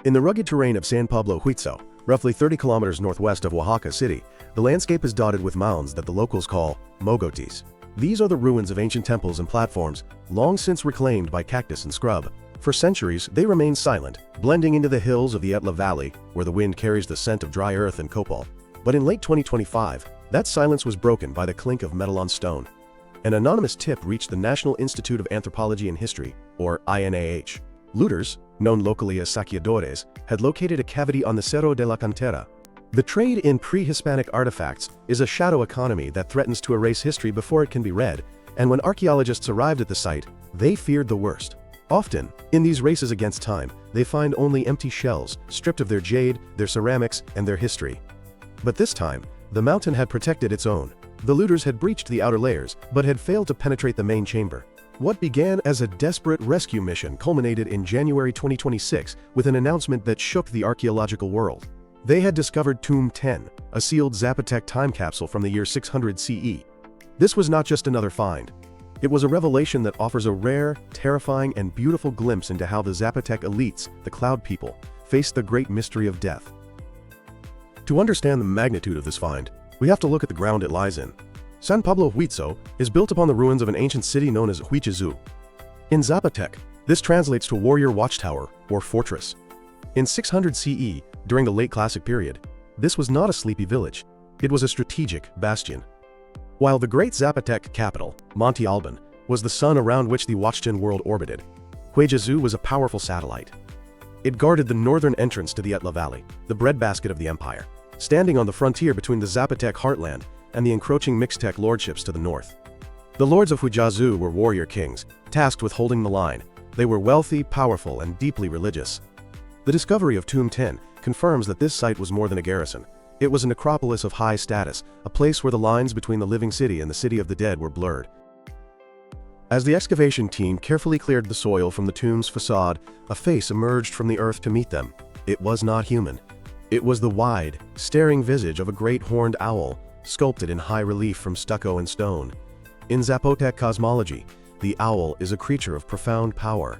In the rugged terrain of San Pablo Huitzo, roughly 30 kilometers northwest of Oaxaca City, the landscape is dotted with mounds that the locals call mogotes. These are the ruins of ancient temples and platforms, long since reclaimed by cactus and scrub. For centuries, they remain silent, blending into the hills of the Etla Valley, where the wind carries the scent of dry earth and copal. But in late 2025, that silence was broken by the clink of metal on stone. An anonymous tip reached the National Institute of Anthropology and History, or INAH. Looters, known locally as saqueadores, had located a cavity on the Cerro de la Cantera. The trade in pre-Hispanic artifacts is a shadow economy that threatens to erase history before it can be read, and when archaeologists arrived at the site, they feared the worst. Often, in these races against time, they find only empty shells, stripped of their jade, their ceramics, and their history. But this time, the mountain had protected its own. The looters had breached the outer layers, but had failed to penetrate the main chamber. What began as a desperate rescue mission culminated in January 2026 with an announcement that shook the archaeological world. They had discovered Tomb 10, a sealed Zapotec time capsule from the year 600 CE. This was not just another find. It was a revelation that offers a rare, terrifying, and beautiful glimpse into how the Zapotec elites, the Cloud People, faced the great mystery of death. To understand the magnitude of this find, we have to look at the ground it lies in. San Pablo Huitzo is built upon the ruins of an ancient city known as Huijazoo. In Zapotec, this translates to warrior watchtower or fortress. In 600 CE, during the late Classic period, this was not a sleepy village. It was a strategic bastion. While the great Zapotec capital, Monte Alban, was the sun around which the Huachtan world orbited, Huijazoo was a powerful satellite. It guarded the northern entrance to the Etla Valley, the breadbasket of the empire, standing on the frontier between the Zapotec heartland and the encroaching Mixtec lordships to the north. The lords of Huijazoo were warrior kings, tasked with holding the line. They were wealthy, powerful, and deeply religious. The discovery of Tomb 10 confirms that this site was more than a garrison. It was a necropolis of high status, a place where the lines between the living city and the city of the dead were blurred. As the excavation team carefully cleared the soil from the tomb's facade, a face emerged from the earth to meet them. It was not human. It was the wide, staring visage of a great horned owl, sculpted in high relief from stucco and stone. In Zapotec cosmology, the owl is a creature of profound power.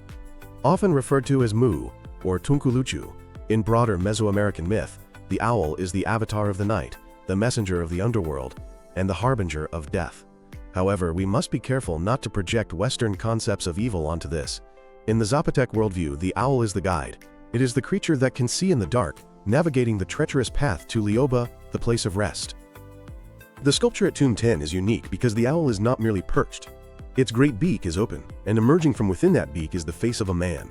Often referred to as Mu, or Tunkuluchu, in broader Mesoamerican myth, the owl is the avatar of the night, the messenger of the underworld, and the harbinger of death. However, we must be careful not to project Western concepts of evil onto this. In the Zapotec worldview, the owl is the guide. It is the creature that can see in the dark, navigating the treacherous path to Lioba, the place of rest. The sculpture at Tomb 10 is unique because the owl is not merely perched. Its great beak is open, and emerging from within that beak is the face of a man.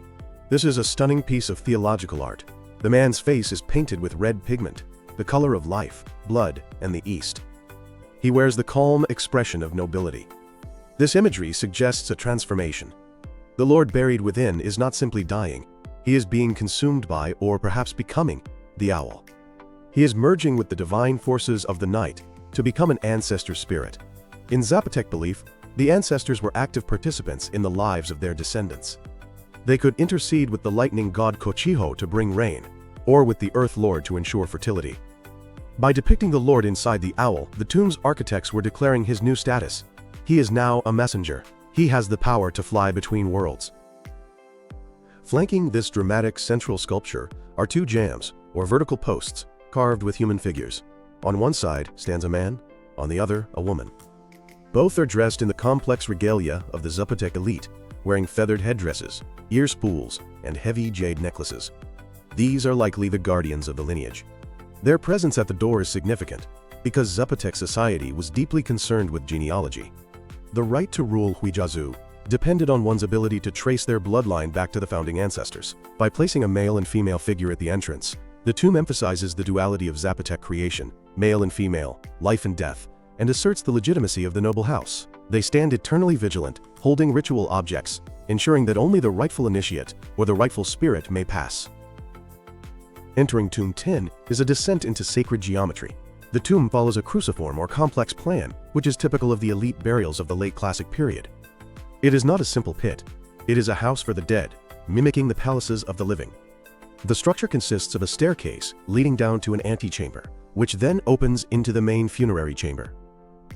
This is a stunning piece of theological art. The man's face is painted with red pigment, the color of life, blood, and the East. He wears the calm expression of nobility. This imagery suggests a transformation. The Lord buried within is not simply dying. He is being consumed by, or perhaps becoming, the owl. He is merging with the divine forces of the night to become an ancestor spirit. In Zapotec belief, the ancestors were active participants in the lives of their descendants. They could intercede with the lightning god Cochiho to bring rain, or with the Earth Lord to ensure fertility. By depicting the Lord inside the owl, the tomb's architects were declaring his new status. He is now a messenger. He has the power to fly between worlds. Flanking this dramatic central sculpture are two jambs, or vertical posts, carved with human figures. On one side stands a man, on the other a woman. Both are dressed in the complex regalia of the Zapotec elite, wearing feathered headdresses, ear spools, and heavy jade necklaces. These are likely the guardians of the lineage. Their presence at the door is significant, because Zapotec society was deeply concerned with genealogy. The right to rule Huijazoo depended on one's ability to trace their bloodline back to the founding ancestors. By placing a male and female figure at the entrance, the tomb emphasizes the duality of Zapotec creation, male and female, life and death, and asserts the legitimacy of the noble house. They stand eternally vigilant, holding ritual objects, ensuring that only the rightful initiate or the rightful spirit may pass. Entering Tomb 10 is a descent into sacred geometry. The tomb follows a cruciform or complex plan, which is typical of the elite burials of the late Classic period. It is not a simple pit. It is a house for the dead, mimicking the palaces of the living. The structure consists of a staircase leading down to an antechamber, which then opens into the main funerary chamber.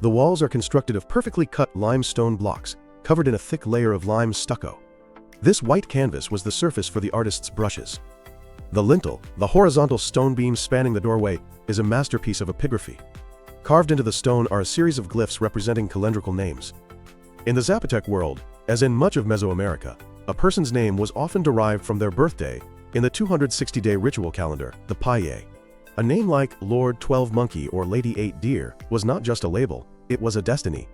The walls are constructed of perfectly cut limestone blocks, covered in a thick layer of lime stucco. This white canvas was the surface for the artist's brushes. The lintel, the horizontal stone beam spanning the doorway, is a masterpiece of epigraphy. Carved into the stone are a series of glyphs representing calendrical names. In the Zapotec world, as in much of Mesoamerica, a person's name was often derived from their birthday in the 260-day ritual calendar, the Paye. A name like Lord 12 Monkey or Lady 8 Deer was not just a label, it was a destiny.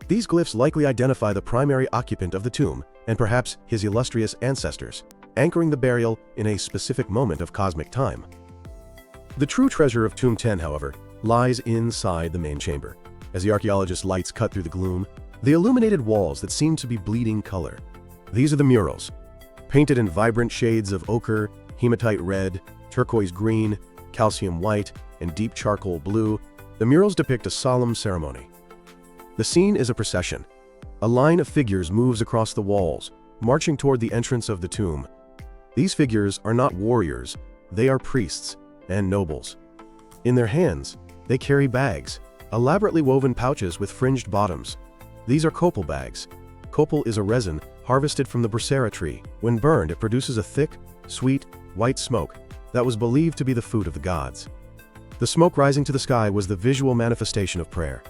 These glyphs likely identify the primary occupant of the tomb and perhaps his illustrious ancestors, anchoring the burial in a specific moment of cosmic time. The true treasure of Tomb 10, however, lies inside the main chamber. As the archaeologist's lights cut through the gloom, the illuminated walls that seem to be bleeding color. These are the murals. Painted in vibrant shades of ochre, hematite red, turquoise green, calcium white, and deep charcoal blue, the murals depict a solemn ceremony. The scene is a procession. A line of figures moves across the walls, marching toward the entrance of the tomb. These figures are not warriors, they are priests and nobles. In their hands, they carry bags, elaborately woven pouches with fringed bottoms. These are copal bags. Copal is a resin harvested from the bracera tree. When burned, it produces a thick, sweet, white smoke that was believed to be the food of the gods. The smoke rising to the sky was the visual manifestation of prayer.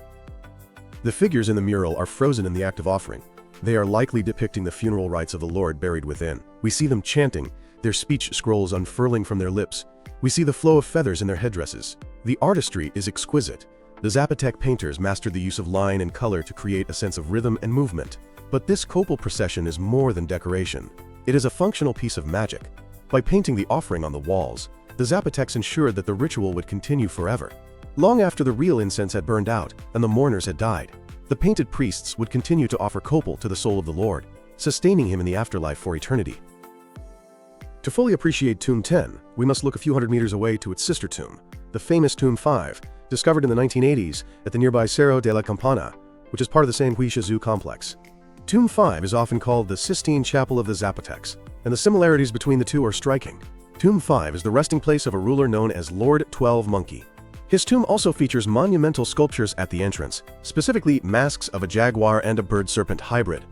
The figures in the mural are frozen in the act of offering. They are likely depicting the funeral rites of the Lord buried within. We see them chanting, their speech scrolls unfurling from their lips. We see the flow of feathers in their headdresses. The artistry is exquisite. The Zapotec painters mastered the use of line and color to create a sense of rhythm and movement. But this copal procession is more than decoration. It is a functional piece of magic. By painting the offering on the walls, the Zapotecs ensured that the ritual would continue forever. Long after the real incense had burned out and the mourners had died, the painted priests would continue to offer copal to the soul of the Lord, sustaining him in the afterlife for eternity. To fully appreciate Tomb 10, we must look a few hundred meters away to its sister tomb, the famous Tomb 5, discovered in the 1980s at the nearby Cerro de la Campana, which is part of the same Huijazoo complex. Tomb 5 is often called the Sistine Chapel of the Zapotecs, and the similarities between the two are striking. Tomb 5 is the resting place of a ruler known as Lord 12 Monkey. His tomb also features monumental sculptures at the entrance, specifically masks of a jaguar and a bird-serpent hybrid.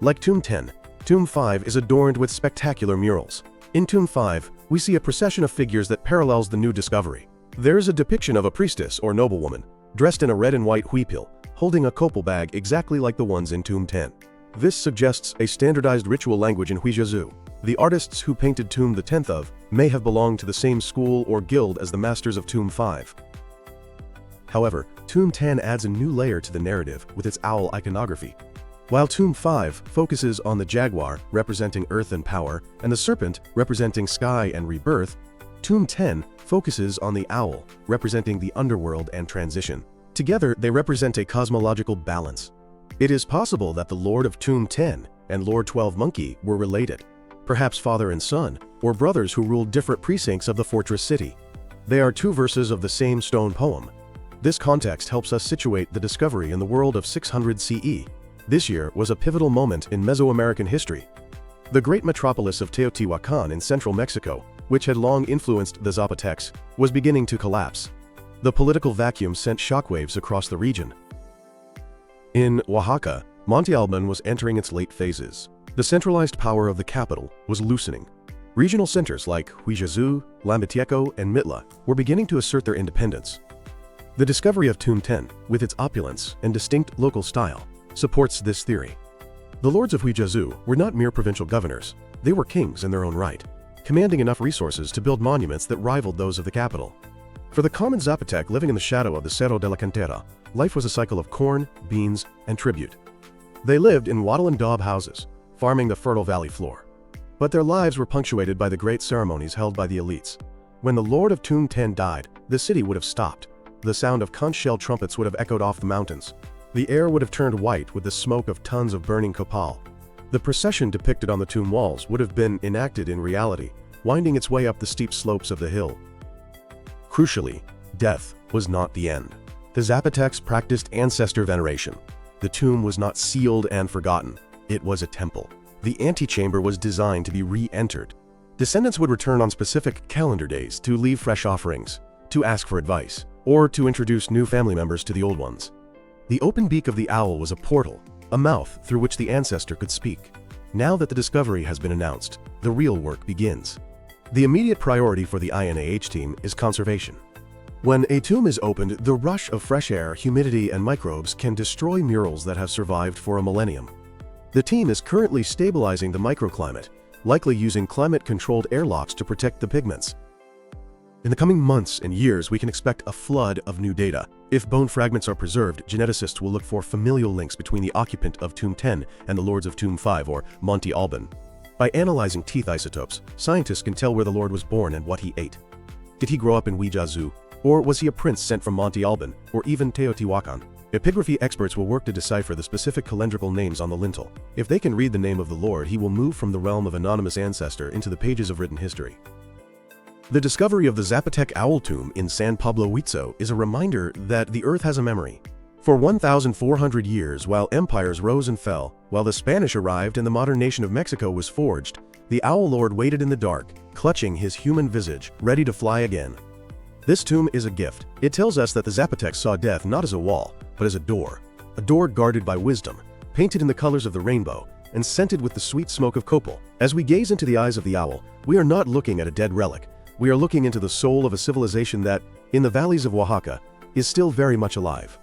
Like Tomb 10, Tomb 5 is adorned with spectacular murals. In Tomb 5, we see a procession of figures that parallels the new discovery. There is a depiction of a priestess or noblewoman, dressed in a red and white huipil, holding a copal bag exactly like the ones in Tomb 10. This suggests a standardized ritual language in Huijazoo. The artists who painted Tomb the 10th of may have belonged to the same school or guild as the masters of Tomb 5. However, Tomb 10 adds a new layer to the narrative with its owl iconography. While Tomb 5 focuses on the jaguar, representing earth and power, and the serpent, representing sky and rebirth, Tomb 10 focuses on the owl, representing the underworld and transition. Together, they represent a cosmological balance. It is possible that the Lord of Tomb 10 and Lord 12 Monkey were related, perhaps father and son, or brothers who ruled different precincts of the fortress city. They are two verses of the same stone poem. This context helps us situate the discovery in the world of 600 CE. This year was a pivotal moment in Mesoamerican history. The great metropolis of Teotihuacan in central Mexico, which had long influenced the Zapotecs, was beginning to collapse. The political vacuum sent shockwaves across the region. In Oaxaca, Monte Alban was entering its late phases. The centralized power of the capital was loosening. Regional centers like Huijazoo, Lambitieco, and Mitla were beginning to assert their independence. The discovery of Tomb 10, with its opulence and distinct local style, supports this theory. The lords of Huijazoo were not mere provincial governors. They were kings in their own right, commanding enough resources to build monuments that rivaled those of the capital. For the common Zapotec living in the shadow of the Cerro de la Cantera, life was a cycle of corn, beans, and tribute. They lived in wattle and daub houses, farming the fertile valley floor. But their lives were punctuated by the great ceremonies held by the elites. When the Lord of Tomb 10 died, the city would have stopped. The sound of conch shell trumpets would have echoed off the mountains. The air would have turned white with the smoke of tons of burning copal. The procession depicted on the tomb walls would have been enacted in reality, winding its way up the steep slopes of the hill. Crucially, death was not the end. The Zapotecs practiced ancestor veneration. The tomb was not sealed and forgotten. It was a temple. The antechamber was designed to be re-entered. Descendants would return on specific calendar days to leave fresh offerings, to ask for advice, or to introduce new family members to the old ones. The open beak of the owl was a portal, a mouth through which the ancestor could speak. Now that the discovery has been announced, the real work begins. The immediate priority for the INAH team is conservation. When a tomb is opened, the rush of fresh air, humidity, and microbes can destroy murals that have survived for a millennium. The team is currently stabilizing the microclimate, likely using climate-controlled airlocks to protect the pigments. In the coming months and years, we can expect a flood of new data. If bone fragments are preserved, geneticists will look for familial links between the occupant of Tomb 10 and the lords of Tomb 5, or Monte Alban. By analyzing teeth isotopes, scientists can tell where the lord was born and what he ate. Did he grow up in Huijazoo? Or was he a prince sent from Monte Alban, or even Teotihuacan? Epigraphy experts will work to decipher the specific calendrical names on the lintel. If they can read the name of the lord, he will move from the realm of anonymous ancestor into the pages of written history. The discovery of the Zapotec owl tomb in San Pablo Huitzo is a reminder that the earth has a memory. For 1,400 years, while empires rose and fell, while the Spanish arrived and the modern nation of Mexico was forged, the owl lord waited in the dark, clutching his human visage, ready to fly again. This tomb is a gift. It tells us that the Zapotecs saw death not as a wall, but as a door guarded by wisdom, painted in the colors of the rainbow, and scented with the sweet smoke of copal. As we gaze into the eyes of the owl, we are not looking at a dead relic. We are looking into the soul of a civilization that, in the valleys of Oaxaca, is still very much alive.